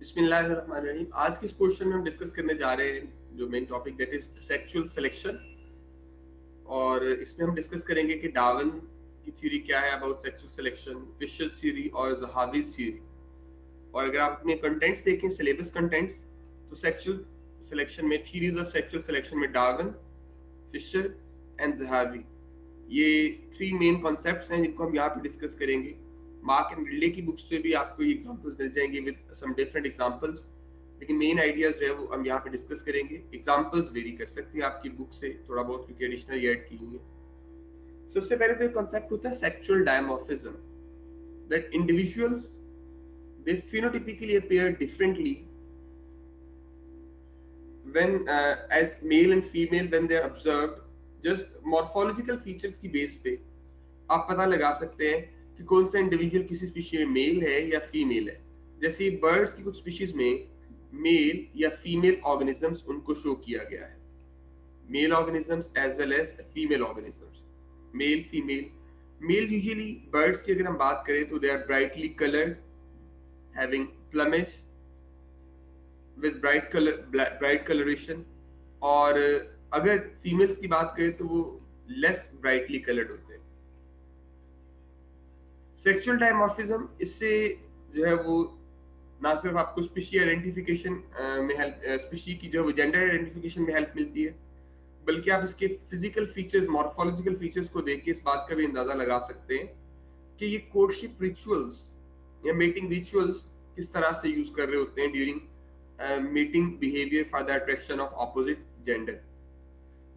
बिस्मिल्लाहिर्रहमानिर्रहीम। आज के इस पोर्शन में हम डिस्कस करने जा रहे हैं जो main topic that is sexual selection. और इसमें हम डिस्कस करेंगे कि डार्विन की थ्योरी क्या है about sexual selection, Fisher's theory और ज़हाबीज़ थ्योरी। और अगर आप अपने कंटेंट्स देखें, सिलेबस कंटेंट्स, तो सेक्सुअल सिलेक्शन में थ्योरीज ऑफ सेक्सुअल सिलेक्शन में डार्विन, फिशर एंड ज़हाबी, ये थ्री मेन कॉन्सेप्ट्स हैं जिनको हम यहाँ पे डिस्कस करेंगे। मार्क एंड रिले की बुक्स से भी आपको ये एग्जांपल्स मिल जाएंगे विद सम डिफरेंट एग्जांपल्स, लेकिन मेन आइडियाज जो है वो हम यहाँ पे डिस्कस करेंगे। एग्जांपल्स वेरी कर सकते हैं आपकी बुक से थोड़ा बहुत, क्योंकि एडिशनल ऐड की हुई है। सबसे पहले तो एक कॉन्सेप्ट होता है sexual dimorphism, that individuals they phenotypically appear differently when as male and female when they are observed। just morphological features की बेस पे आप पता लगा सकते हैं कि कौन सा इंडिविजुअल किसी स्पीशीज में मेल है या फीमेल है। जैसे बर्ड्स की कुछ स्पीशीज में मेल या फीमेल ऑर्गेनिजम्स उनको शो किया गया है, male organisms as well as female organisms, male female. Male usually birds की अगर हम बात करें तो they are brightly coloured, having plumage with bright coloration. और अगर फीमेल्स की बात करें तो वो लेस ब्राइटली कलर्ड होते हैं। सेक्सुअल डायमॉर्फिज्म इससे जो है वो ना सिर्फ आपको स्पीशी आइडेंटिफिकेशन में हेल्प, स्पीशी की जो है वो जेंडर आइडेंटिफिकेशन में हेल्प मिलती है, बल्कि आप इसके फिजिकल फीचर्स, मॉर्फोलॉजिकल फीचर्स को देख के इस बात का भी अंदाजा लगा सकते हैं कि ये कोर्टशिप रिचुअल्स या मीटिंग रिचुअल्स किस तरह से यूज कर रहे होते हैं during meeting behaviour for the attraction of opposite gender.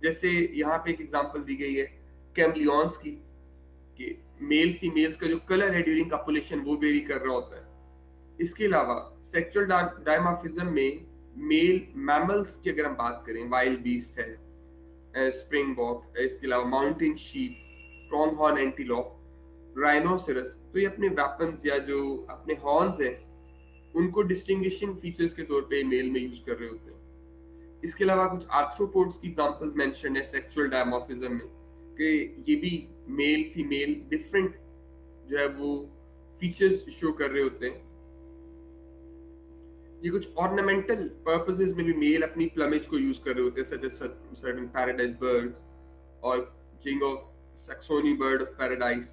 जैसे यहाँ पे एक एग्जांपल दी गई है कैमलियंस की, कि मेल फीमेल्स का जो कलर है ड्यूरिंग कपुलेशन वो वेरी कर रहा होता है। इसके अलावा सेक्सुअल डायमॉर्फिज्म में मेल मैमल्स की अगर हम बात करें, वाइल्ड बीस्ट है, स्प्रिंग बॉक, इसके अलावा माउंटेन शीप, प्रोंगहॉर्न एंटीलोप, राइनोसेरस, तो ये अपने वेपन्स या जो अपने हॉर्न्स हैं उनको डिस्टिंग्विशिंग फीचर्स के तौर पे मेल में यूज कर रहे होते हैं। इसके अलावा कुछ आर्थ्रोपोड्स की एग्जांपल्स मेंशन है सेक्सुअल डायमॉर्फिज्म में, कि ये भी मेल फीमेल डिफरेंट जो है वो फीचर्स शो कर रहे होते हैं। ये कुछ ऑर्नामेंटल पर्पसेस में भी मेल अपनी प्लमेज को यूज कर रहे होते हैं, such as certain paradise birds और king of Saxony bird of paradise.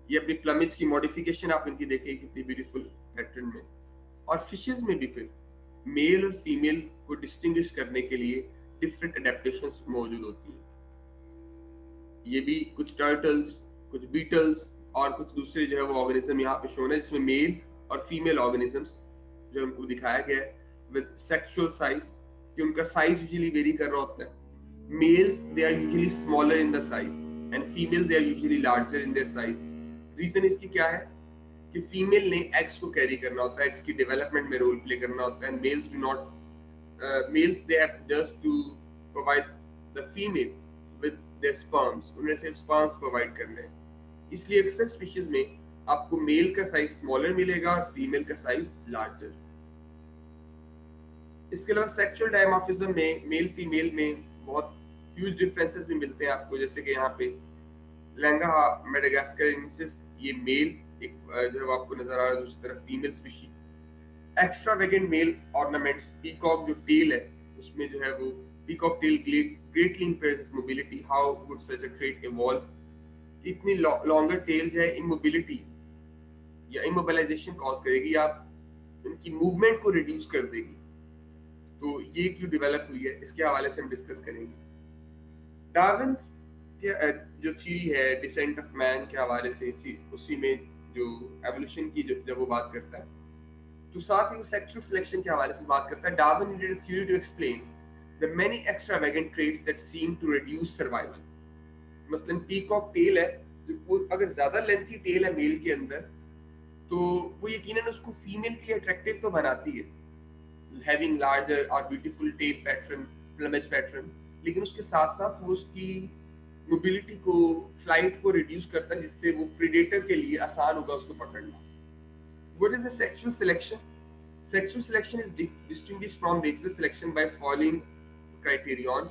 ये अपनी प्लमेज की मॉडिफिकेशन आप इनकी देखिए कितनी ब्यूटीफुल पैटर्न में। और फिशेस में भी फिर मेल और फीमेल को डिस्टिंग्विश करने के लिए डिफरेंट अडेप्टेशंस मौजूद होती हैं। ये भी कुछ टर्टल्स, कुछ बीटल्स और कुछ दूसरे जो है वो ऑर्गेनिज्म यहाँ पे शोन है, जिसमें मेल और फीमेल ऑर्गेनिजम्स जो हमको दिखाया गया है विद सेक्सुअल साइज, कि उनका साइज यूजुअली वेरी कर रहा होता है। Males they are usually smaller in the size and female they are usually larger in their size. Reason इसकी क्या है कि फीमेल ने एग्स को कैरी करना होता है, एग्स की डेवलपमेंट में रोल प्ले करना होता है, males do not, males they have just to provide the female with their sperms, उन्हें सिर्फ स्पर्म्स प्रोवाइड करने हैं। इसलिए अक्सर स्पीशीज में आपको मेल का साइज स्मॉलर मिलेगा और फीमेल का साइज लार्जर। इसके अलावा सेक्सुअल डायमॉर्फिज्म में मेल फीमेल में बहुत ह्यूज डिफरेंसेस भी मिलते हैं आपको। जैसे कि यहाँ पे लैंगा मेडागास्करेंसिस, ये मेल एक जो है आपको नजर आ रहा है, दूसरी तरफ female species. Extravagant male ornaments, peacock जो टेल है उसमें जो है वो peacock tail greatly impairs mobility. How would such a trait evolve? इतनी लॉन्गर टेल जो है इमोबिलिटी या इमोबिलाइजेशन कॉज करेगी, आप उनकी मूवमेंट को रिड्यूस कर देगी। तो ये क्यों डेवलप हुई है इसके हवाले से हम डिस्कस करेंगे। डार्विन्स जो थ्योरी है डिसेंट ऑफ मैन के हवाले से थी, उसी में जो एवोल्यूशन की जब वो बात करता है, तो साथ ही वो सेक्सुअल सिलेक्शन के हवाले से बात करता है। Darwin needed a theory to explain the many extravagant traits that seem to reduce survival. मसलन पीकॉक टेल है, वो अगर ज्यादा लेंथी टेल है मेल के अंदर, तो वो यकीनन उसको फीमेल के लिए अट्रैक्टिव तो बनाती है, हैविंग लार्जर और beautiful tail pattern, plumage pattern, लेकिन उसके साथ साथ वो उसकी मोबिलिटी को, फ्लाइट को रिड्यूस करता है, जिससे वो प्रेडेटर के लिए आसान होगा उसको पकड़ना। What is the sexual selection? Sexual selection is distinguished from natural selection by following criterion.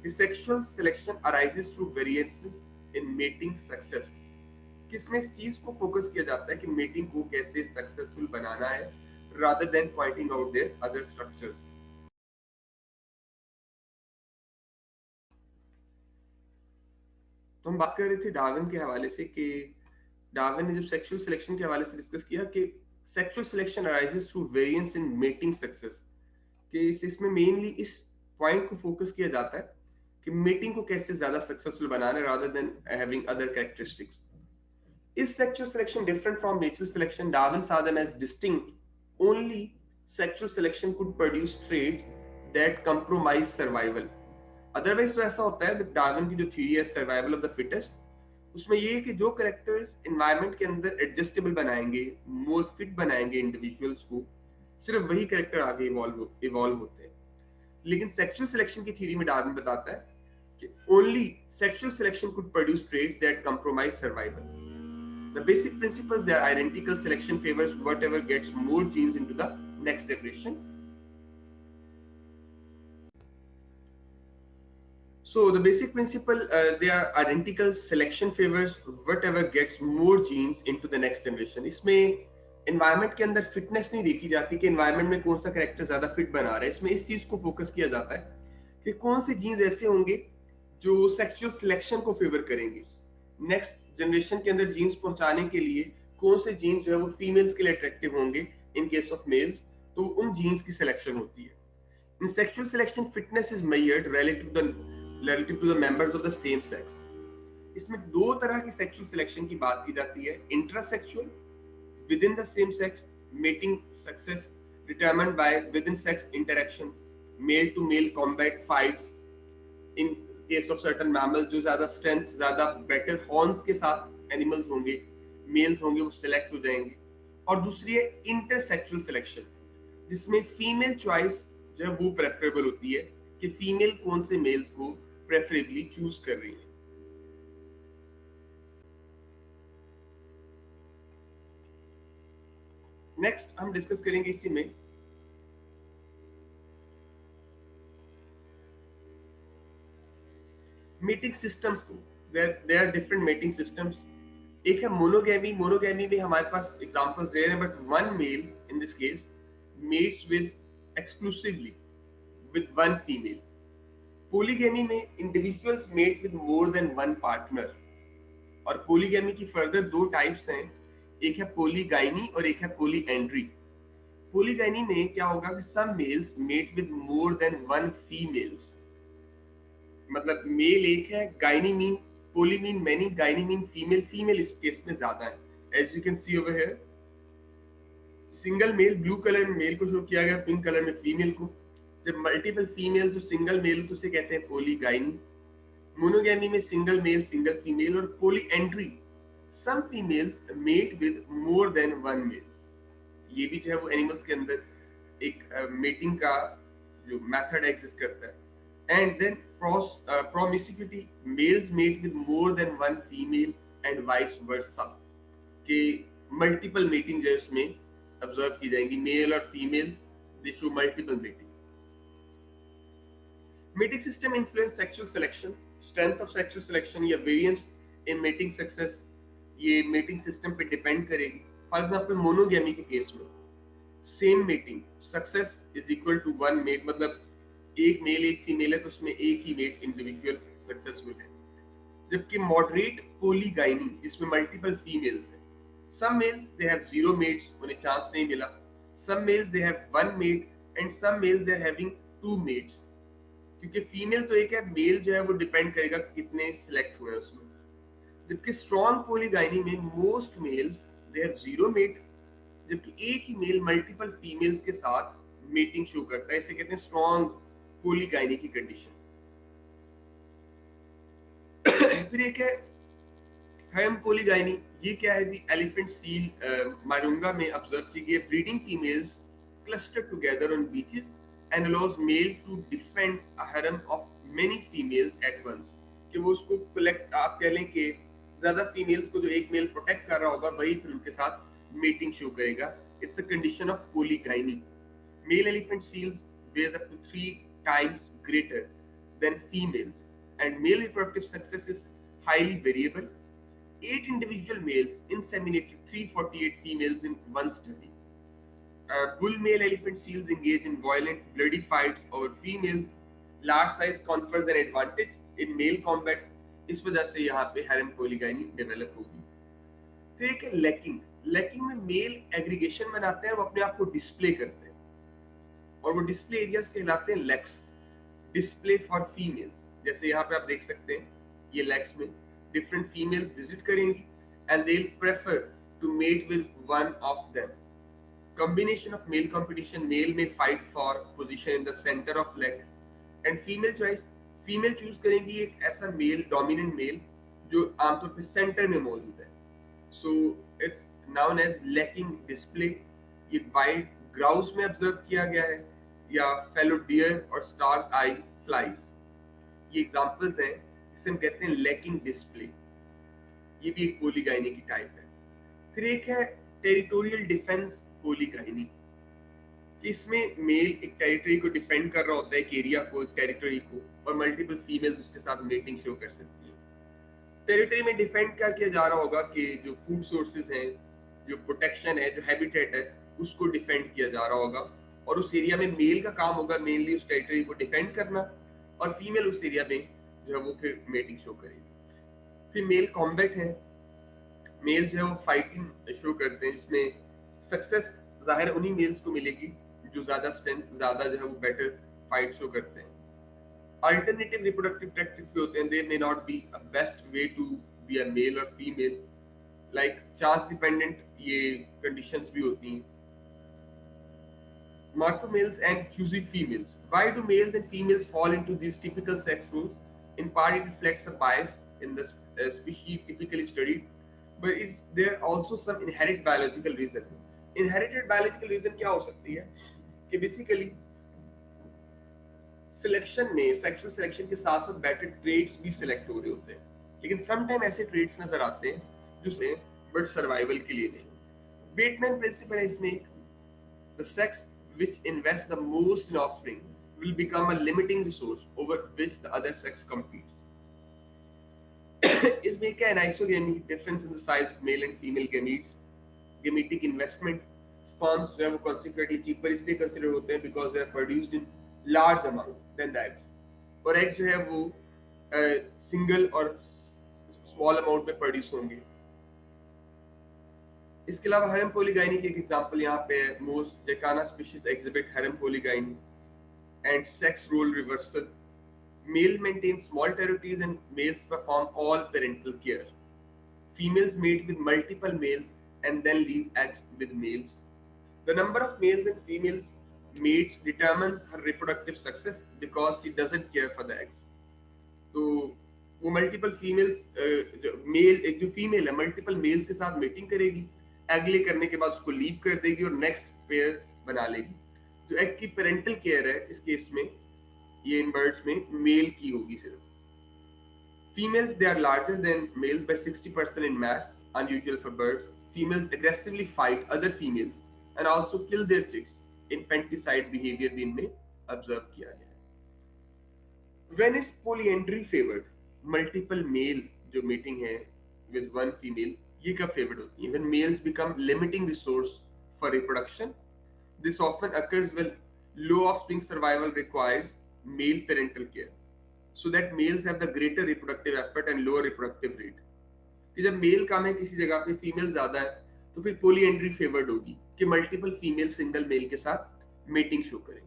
The sexual selection arises through variances in mating success. किसमें इस चीज को फोकस किया जाता है कि मेटिंग को कैसे सक्सेसफुल बनाना है, rather than pointing out their other structures. तो हम बात कर रहे थे डार्विन के हवाले से कि डार्विन ने जब सेक्सुअल सिलेक्शन के हवाले से डिस्कस किया कि sexual selection arises through variance in mating success, कि इसमें मेनली इस पॉइंट को फोकस किया जाता है कि मेटिंग को कैसे ज्यादा सक्सेसफुल बनाना है rather than having other characteristics. Is sexual selection different from natural selection? Darwin saw them as distinct. Only sexual selection could produce traits that compromise survival. Otherwise तो ऐसा होता है डार्विन की जो थ्योरी है सर्वाइवल ऑफ द फिटेस्ट, उसमें ये है कि जो करेक्टर्स एनवायरनमेंट के अंदर एडजस्टेबल बनाएंगे, मोर फिट बनाएंगे इंडिविजुअल्स को, सिर्फ वही करेक्टर आगे इवॉल्व होते हैं. लेकिन सेक्सुअल सिलेक्शन की थ्योरी में डार्विन बताता है कि only sexual selection could produce traits that compromise survival. The basic principles, they are identical. Selection favors whatever gets more genes into the next generation. So the basic principle, they are identical. Selection favors whatever gets more genes into the next generation. इसमें environment के अंदर fitness नहीं देखी जाती कि environment में कौन सा character ज़्यादा fit बना रहा है. इसमें इस चीज को focus किया जाता है कि कौन से genes ऐसे होंगे जो sexual selection को favor करेंगे. नेक्स्ट जनरेशन के अंदर जीन्स पहुंचाने के लिए कौन से जीन्स जो है वो फीमेल्स के लिए अट्रैक्टिव होंगे इन केस ऑफ मेल्स, तो उन जीन्स की सिलेक्शन होती है. In sexual selection fitness is measured relative to the members of the same sex. इसमें दो तरह की सेक्सुअल सिलेक्शन की बात की जाती है. Intrasexual within the same sex mating success determined by within sex interactions, male to male combat fights. In case of certain mammals जो ज्यादा स्ट्रेंथ, ज्यादा बेटर हॉर्न्स के साथ एनिमल्स होंगे, मेल्स होंगे, वो सिलेक्ट हो जाएंगे. और दूसरी है इंटरसेक्सुअल सिलेक्शन, जिसमें फीमेल चॉइस जो है वो प्रेफरेबल होती है कि फीमेल कौन से मेल्स को प्रेफरेबली चूज कर रही है. नेक्स्ट हम डिस्कस करेंगे इसी में मेटिंग सिस्टम्स को. There are different mating systems. एक है मोनोगैमी. मोनोगैमी में हमारे पास एग्जांपल्स रेयर है, but one male in this case mates with exclusively with one female. Polygamy में individuals mate with more than one partner. और polygamy की फर्दर दो टाइप्स हैं, एक है पॉलीगाइनी और एक है पॉलीएंड्री. पॉलीगाइनी में क्या होगा कि some males mate with more than one females. मतलब मेल एक है, gyny mean, poly mean many, gyny mean female. Female इस केस में ज्यादा है. As you can see over here, single male blue colour में मेल को शो किया गया, पिंक कलर में फीमेल को. जब मल्टीपल फीमेल जो सिंगल मेल तो उसे कहते हैं पोलीगाइनी. मोनोगैमी में सिंगल मेल सिंगल फीमेल. और polyandry some females mate with more than one males. ये भी जो है वो एनिमल्स के अंदर एक मेटिंग का जो मेथड एग्जिस्ट करता है. And then promiscuity, males mate with more than one female and vice versa. कि multiple mating जो है इसमें observe की जाएंगी. Male और females they show multiple matings. Mating system influence sexual selection. Strength of sexual selection या variance in mating success ये mating system पे depend करेगी. For example, monogamy के केस में same mating success is equal to one mate. मतलब एक mail एक female है तो उसमें एक ही मेट इंडिविजुअल सक्सेसफुल है. जबकि मॉडरेट पॉलीगाइनी जिसमें मल्टीपल फीमेल्स हैं, some males they have zero mates, उन्हें चांस नहीं मिला. Some males they have one mate and some males they are having two mates. क्योंकि फीमेल तो एक है, मेल जो है वो डिपेंड करेगा कितने सिलेक्ट हुए उसमें. जबकि स्ट्रॉन्ग पॉलीगाइनी में most males they have zero mate, जबकि एक ही मेल मल्टीपल फीमेल्स के साथ मेटिंग शो करता है. इसे कहते हैं स्ट्रॉन्ग पॉलीगाइनी की कंडीशन. फिर एक है हेम पॉलीगाइनी. ये क्या है जी? एलिफेंट सील मारूंगा में ऑब्जर्व की गई. Breeding females cluster together on beaches and allows male to defend a harem of many females at once. कि वो उसको कलेक्ट, आप कह लें कि ज्यादा फीमेल्स को जो एक मेल प्रोटेक्ट कर रहा होगा वही फिर उनके साथ मेटिंग शो करेगा. It's a condition of polygyny. Male elephant seals weighs up to 3 times greater than females, and male reproductive success is highly variable. 8 individual males inseminated 348 females in one study. Bull male elephant seals engage in violent, bloody fights over females. Large size confers an advantage in male combat. इस वजह से यहाँ पे harem polygamy develop होगी। फिर एक lacking, lacking में mail aggregation बनाते हैं और वो अपने आप को डिस्प्ले करते हैं और वो डिस्प्ले एरियाज कहलाते हैं लेक्स, डिस्प्ले फॉर फीमेल्स। जैसे यहाँ पे आप देख सकते हैं ये लेक्स में डिफरेंट फीमेल्स विजिट करेंगी and they will prefer to mate with one of them. Combination of male competition, male may fight for position in the center of leg and female choice, female choose करेंगी एक ऐसा mail, dominant mail जो आमतौर पे centre में मौजूद है। So it's known as lacking display। ये वाइल्ड ग्राउस में ऑब्जर्व किया गया है या फेलो डियर और स्टार आई फ्लाइज, ये एग्जांपल्स हैं जिसे हम कहते हैं लैकिंग डिस्प्ले। ये भी एक पोलीगाइनी की टाइप है। फिर एक है टेरिटोरियल डिफेंस पोलीगाइनी, कि इसमें मेल एक टेरिटरी को डिफेंड कर रहा होता है, एक एरिया को, एक टेरिटरी को, और मल्टीपल फीमेल्स उसके साथ मेटिंग शो कर सकती है। टेरिटरी में डिफेंड क्या किया जा रहा होगा कि जो फूड सोर्सेज हैं, जो प्रोटेक्शन है, जो हैबिटेट है, उसको डिफेंड किया जा रहा होगा और उस एरिया में मेल का काम होगा मेनली उस टेरिटरी को डिफेंड करना और फीमेल उस एरिया में जो है वो फिर मेटिंग शो करेगी। फिर मेल कॉम्बैट है, मेल जो है वो फाइटिंग शो करते हैं, जिसमें सक्सेस जाहिर उन्हीं मेल्स को मिलेगी जो ज्यादा स्ट्रेंथ, ज्यादा जो है वो बेटर फाइट शो करते हैं। अल्टरनेटिव रिप्रोडक्टिव टैक्टिक्स भी होते हैं, they may not be a best way to be a male और फीमेल, लाइक चांस डिपेंडेंट ये कंडीशंस भी होती हैं। Marco males and choosy females. Why do males and females fall into these typical sex roles? In part, it reflects a bias in the species typically studied, but there are also some inherent biological reason. Inherited biological reason क्या हो सकती है कि basically selection में, sexual selection के साथ साथ better trades भी सिलेक्ट हो रहे होते हैं, लेकिन समटाइम ऐसे ट्रेड्स नजर आते हैं जो से बट सर्वाइवल के लिए नहीं। बेटमैन प्रिंसिपल है इसमें, the sex which invests the most in offspring will become a limiting resource over which the other sex competes. इसमें क्या है, anisogamy, difference in the size of male and female gametes, gametic investment, spawns जो है वो consequently cheaper इसलिए consider होते हैं because they are produced in large amount than the eggs, और eggs जो है वो single और small amount में produce होंगे। इसके अलावा हैरम पोलीगाइनी की एक एग्जांपल यहाँ पे है, most jacana species exhibit harem polygyny and sex role reversal. Male maintain small territories and males perform all parental care. Females mate with multiple males and then leave eggs with males. The number of males and females mates determines her reproductive success because she doesn't care for the eggs। तो वो multiple females जो female है multiple mails के साथ meeting करेगी, egg ले करने के बाद उसको लीव कर देगी और नेक्स्ट पेयर बना लेगी। जो एग की पेरेंटल केयर है इस केस में, ये इन बर्ड्स में मेल की होगी सिर्फ। Females they are larger than males by 60% in mass, unusual for birds. Females aggressively fight other females and also kill their chicks. Infanticide behaviour भी इनमें ऑब्जर्व किया गया है। When is polyandry favoured? Multiple male जो meeting है with one female, ये कब favoured होती है? When males become limiting resource for reproduction, this often occurs when low offspring survival requires male parental care, so that males have the greater reproductive effort and lower reproductive rate। कि जब mail कम है किसी जगह पे, female ज्यादा है, तो फिर पॉलीएंड्री फेवर्ड होगी कि मल्टीपल फीमेल सिंगल मेल के साथ मेटिंग शो करें।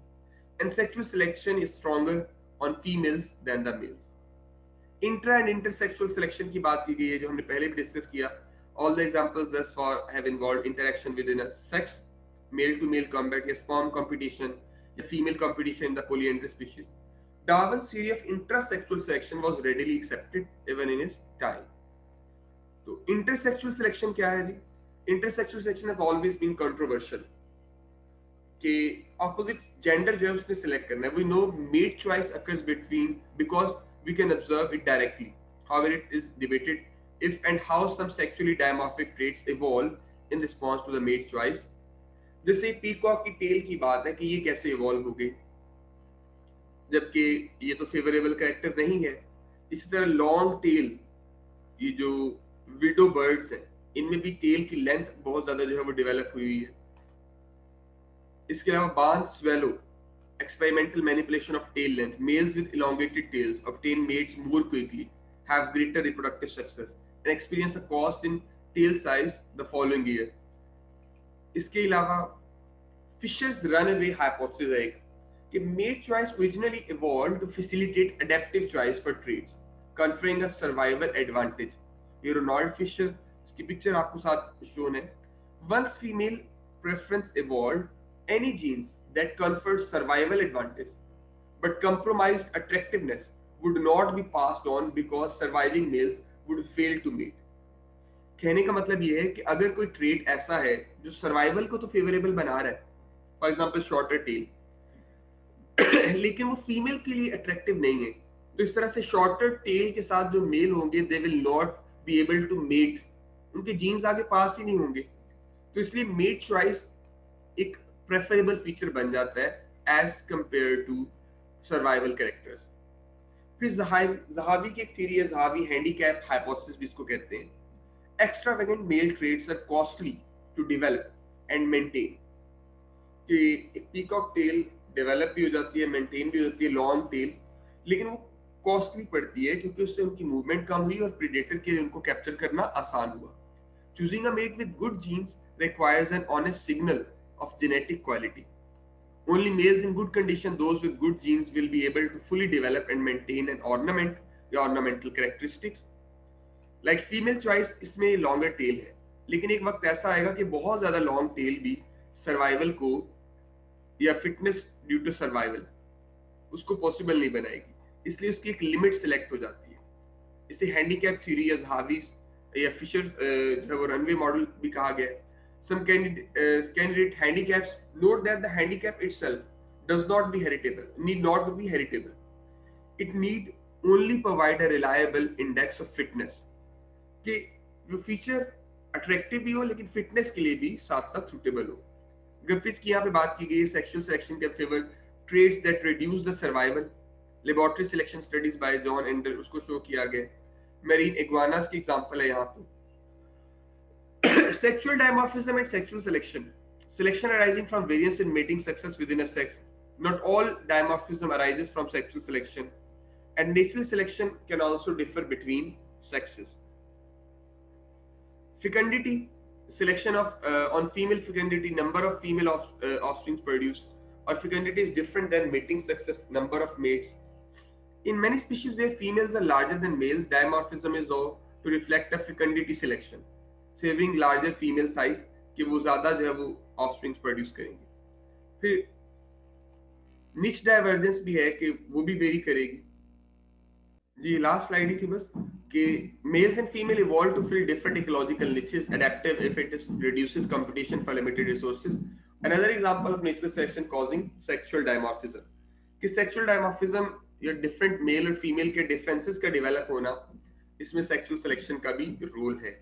And sexual selection is stronger on females than the males. Intra and intersexual selection की बात की गई है जो हमने पहले भी डिस्कस किया। All the examples thus far have involved interaction within a sex, male-to-male combat, या sperm competition, या female competition in the polyandrous species. Darwin's theory of intrasexual selection was readily accepted even in his time। तो intersexual selection क्या है जी? Intersexual selection has always been controversial कि opposite gender जो है उसने select करना है। We know mate choice occurs because we can observe it directly. However, it is debated if and how some sexually dimorphic traits evolve in response to the mate choice। जैसे peacock की tell की बात है कि ये कैसे evolve हो गई, जबकि ये तो फेवरेबल कैरेक्टर नहीं है। इसी तरह लॉन्ग टेल, ये जो विडो बर्ड्स हैं, इनमें भी टेल की लेंथ बहुत ज्यादा जो है वो डेवलप हुई है। इसके अलावा बार्न swallow, experimental manipulation of tail length. Males with elongated tails obtain mates more quickly, have greater reproductive success, and experience a cost in tail size the following year. इसके अलावा फिशर्स रनअवे हाइपोथेसिस है एक कि mate choice originally evolve to facilitate adaptive choice for traits conferring a survival advantage. ये Ronald Fisher, इसकी picture आपको साथ shown है. Once female preference evolved, any genes that conferred survival advantage but compromised attractiveness would not be passed on because surviving males would fail to mate. कहने का मतलब ये है कि अगर कोई ट्रेट ऐसा है जो सर्वाइवल को तो फेवरेबल बना रहा है, फॉर एग्जांपल शॉर्टर टेल, लेकिन वो फीमेल के लिए अट्रैक्टिव नहीं है, तो इस तरह से शॉर्टर टेल के साथ जो मेल होंगे they will not be able to mate, उनके जीन्स आगे पास ही नहीं होंगे. तो इसलिए मेट चॉइस एक प्रेफरेबल फीचर बन जाता है as compared to survival characters. फिर ज़हावी की एक थ्योरी है, ज़हावी हैंडीकैप हाइपोथेसिस भी इसको कहते हैं. Extravagant male traits are costly to develop and maintain. कि एक पीकॉक टेल डेवलप भी हो जाती है, मेंटेन भी हो जाती है, लॉन्ग टेल, लेकिन वो कॉस्टली पड़ती है क्योंकि उससे उनकी मूवमेंट कम हुई और प्रेडेटर के लिए उनको कैप्चर करना आसान हुआ. Choosing a mate with good genes requires an honest signal of genetic quality. Only males in good condition, those with good genes, will be able to fully develop and maintain an ornament या ornamental characteristics. Like female choice इसमें longer tell है, लेकिन एक वक्त ऐसा आएगा कि बहुत ज्यादा लॉन्ग टेल भी सर्वाइवल को या फिटनेस ड्यू टू सर्वाइवल उसको पॉसिबल नहीं बनाएगी, इसलिए उसकी एक लिमिट सिलेक्ट हो जाती है. इसे हैंडीकैप थ्योरी या ज़हावी या फिशर जो है वो रनवे मॉडल भी कहा गया है. Some candidate handicaps note that the handicap itself does not be heritable, need not be heritable. It need only provide a reliable index of fitness, कि जो फीचर अट्रैक्टिव भी हो लेकिन फिटनेस के लिए भी साथ साथ सुटेबल हो. गप्पिस की यहाँ पे बात की गई सेक्सुअल सिलेक्शन के favour traits that reduce the survival. Laboratory selection studies by John Endler, उसको शो किया गया. मेरीन इग्वानास की एग्जांपल है यहाँ पे. Sexual dimorphism and sexual selection arising from variance in mating success within a sex. Not all dimorphism arises from sexual selection and natural selection can also differ between sexes. Fecundity, selection of on female fecundity, number of female offspring produced, or fecundity is different than mating success, number of mates. In many species where females are larger than males, dimorphism is to reflect a fecundity selection, favoring larger female size कि वो ज़्यादा जो है वो offspring produce करेंगे. फिर niche divergence भी है कि वो भी vary करेगी. जी लास्ट स्लाइड ही थी बस कि males and female evolved to fill different ecological niches, adaptive if it is reduces competition for limited resources. Another example of natural selection causing sexual dimorphism, कि sexual dimorphism या different male और female के differences का develop होना, इसमें sexual selection का भी role है.